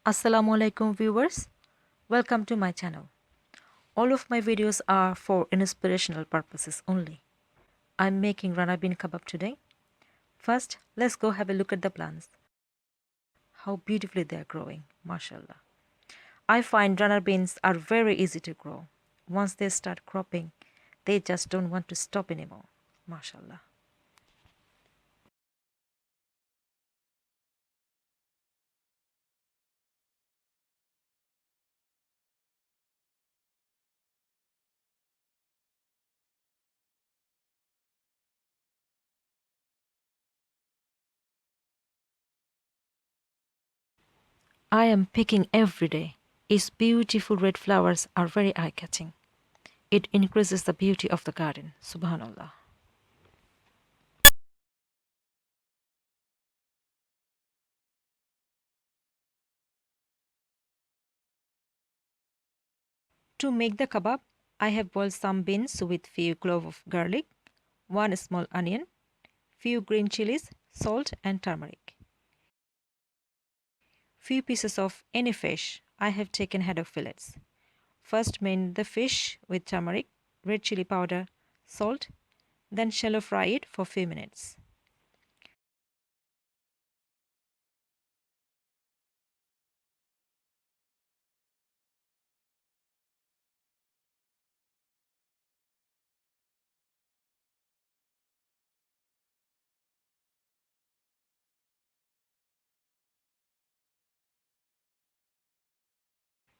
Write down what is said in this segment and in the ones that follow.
Assalamu alaikum viewers, welcome to my channel. All of my videos are for inspirational purposes only. I'm making Rana bean kabab today. First, let's go have a look at the plants. How beautifully they are growing, mashallah. I find runner beans are very easy to grow. Once they start cropping, they just don't want to stop anymore, mashallah. I am picking every day. Its beautiful red flowers are very eye-catching. It increases the beauty of the garden, subhanallah. To make the kebab, I have boiled some beans with few cloves of garlic, one small onion, few green chillies, salt and turmeric. Few pieces of any fish. I have taken haddock fillets. First marinate the fish with turmeric, red chili powder, salt, then shallow fry it for few minutes.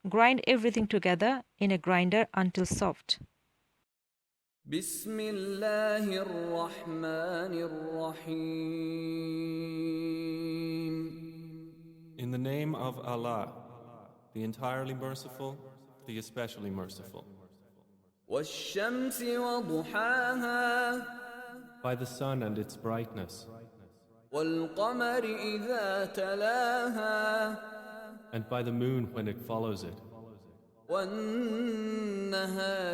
Grind everything together in a grinder until soft. بسم الله الرحمن الرحيم. In the name of Allah, the entirely merciful, the especially merciful. والشمس وضحاها By the sun and its brightness, والقمر إذا تلاها and by the moon when it follows it, والنهار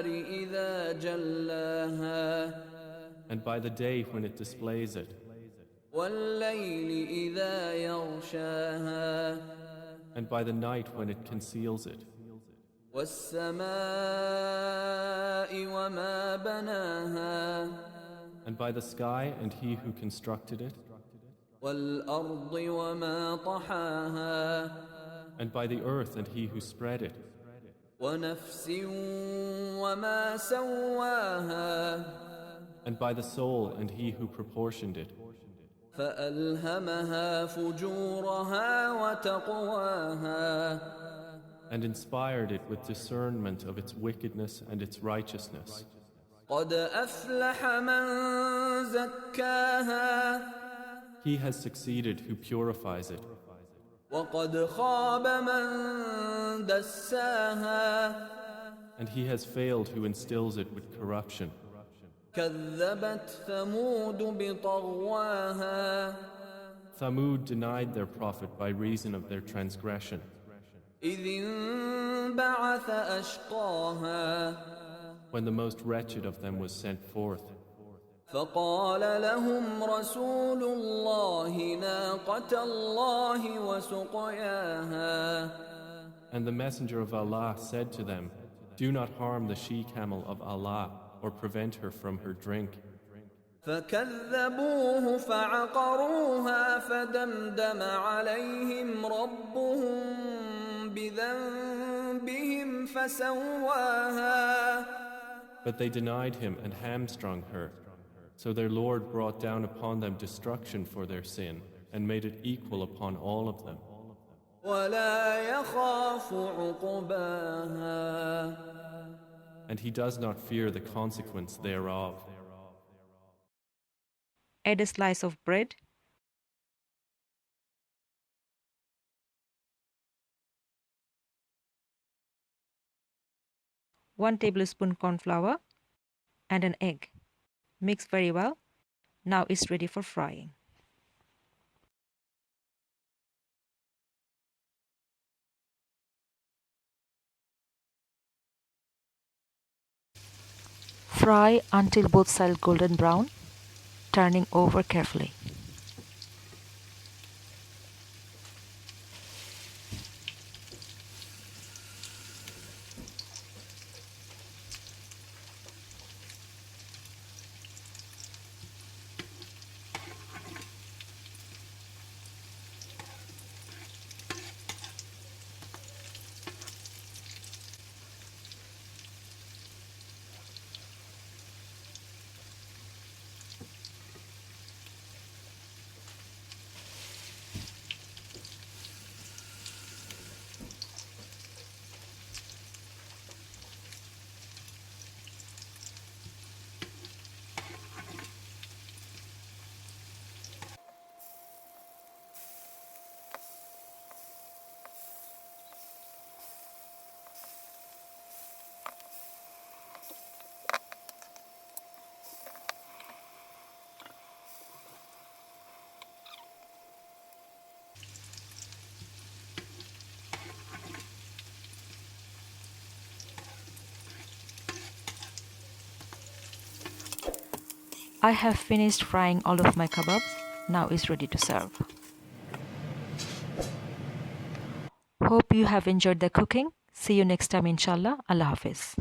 إذا جلاها and by the day when it displays it, والليل إذا يغشاها and by the night when it conceals it, والسماء وما بناها and by the sky and he who constructed it, والأرض وما طحاها and by the earth and he who spread it, ونفس وما سواها and by the soul and he who proportioned it, فألهمها فجورها وتقواها and inspired it with discernment of its wickedness and its righteousness. قد أفلح من زكاها He has succeeded who purifies it, وقد خاب من دساها and he has failed who instills it with corruption. كذبت ثمود بطغواها Thamud denied their prophet by reason of their transgression, إذ انبعث أشقاها when the most wretched of them was sent forth. فقال لهم رسول الله ناقة الله وسقياها And the messenger of Allah said to them, "Do not harm the she-camel of Allah or prevent her from her drink." فكذبوه فعقروها فدمدم عليهم ربهم بذنبهم فسواها But they denied him and hamstrung her. So their Lord brought down upon them destruction for their sin and made it equal upon all of them. ولا يخاف عقباها And he does not fear the consequence thereof. Add a slice of bread, one tablespoon cornflour and an egg. Mix very well. Now it's ready for frying. Fry until both sides golden brown, turning over carefully. I have finished frying all of my kebabs. Now it's ready to serve. Hope you have enjoyed the cooking. See you next time inshallah. Allah Hafiz.